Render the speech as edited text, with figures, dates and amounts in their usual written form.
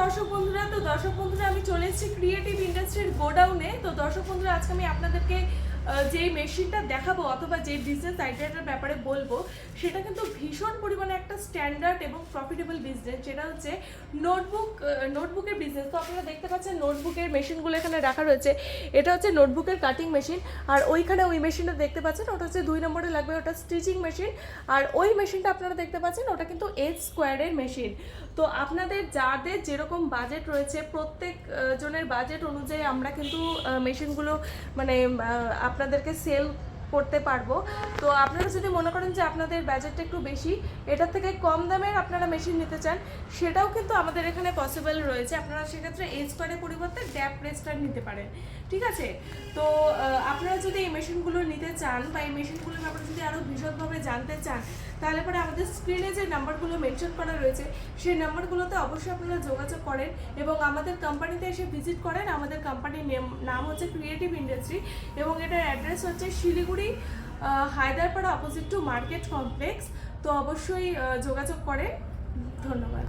দর্শক বন্ধুরা আমি চলে এসেছি ক্রিয়েটিভ ইন্ডাস্ট্রির গোডাউনে। তো দর্শক বন্ধুরা আজকে আমি আপনাদেরকে যে মেশিনটা দেখাবো অথবা যে বিজনেস আইডিয়াটার ব্যাপারে বলবো সেটা কিন্তু ভীষণ পরিমাণে একটা স্ট্যান্ডার্ড এবং প্রফিটেবল বিজনেস, যেটা হচ্ছে নোটবুকের বিজনেস। তো আপনারা দেখতে পাচ্ছেন নোটবুকের মেশিনগুলো এখানে রাখা রয়েছে। এটা হচ্ছে নোটবুকের কাটিং মেশিন, আর ওইখানে ওই মেশিনটা দেখতে পাচ্ছেন ওটা হচ্ছে 2 নম্বরে লাগবে, ওটা স্টিচিং মেশিন। আর ওই মেশিনটা আপনারা দেখতে পাচ্ছেন ওটা কিন্তু এইচ স্কোয়ারের মেশিন। তো আপনাদের যাদের যেরকম বাজেট রয়েছে প্রত্যেক জনের বাজেট অনুযায়ী আমরা কিন্তু মেশিনগুলো মানে আপনাদেরকে সেল করতে পারবো। তো আপনারা যদি মনে করেন যে আপনাদের বাজেটটা একটু বেশি, এটার থেকে কম দামের আপনারা মেশিন নিতে চান, সেটাও কিন্তু আমাদের এখানে পসিবল রয়েছে। আপনারা সেক্ষেত্রে এইচ স্কোয়ারের পরিবর্তে ড্যাপ প্রেস্টার নিতে পারেন, ঠিক আছে। তো আপনারা যদি এই মেশিনগুলো নিতে চান বা এই মেশিনগুলোর ব্যাপারে যদি আরও বিশদভাবে জানতে চান, তাহলে পরে আমাদের স্ক্রিনে যে নাম্বারগুলো মেনশন করা রয়েছে সেই নাম্বারগুলোতে অবশ্যই আপনারা যোগাযোগ করেন এবং আমাদের কোম্পানিতে এসে ভিজিট করেন। আমাদের কোম্পানির নাম হচ্ছে ক্রিয়েটিভ ইন্ডাস্ট্রি এবং এটার অ্যাড্রেস হচ্ছে Siliguri Haiderpara opposite to market complex. তো অবশ্যই যোগাযোগ করেন। ধন্যবাদ।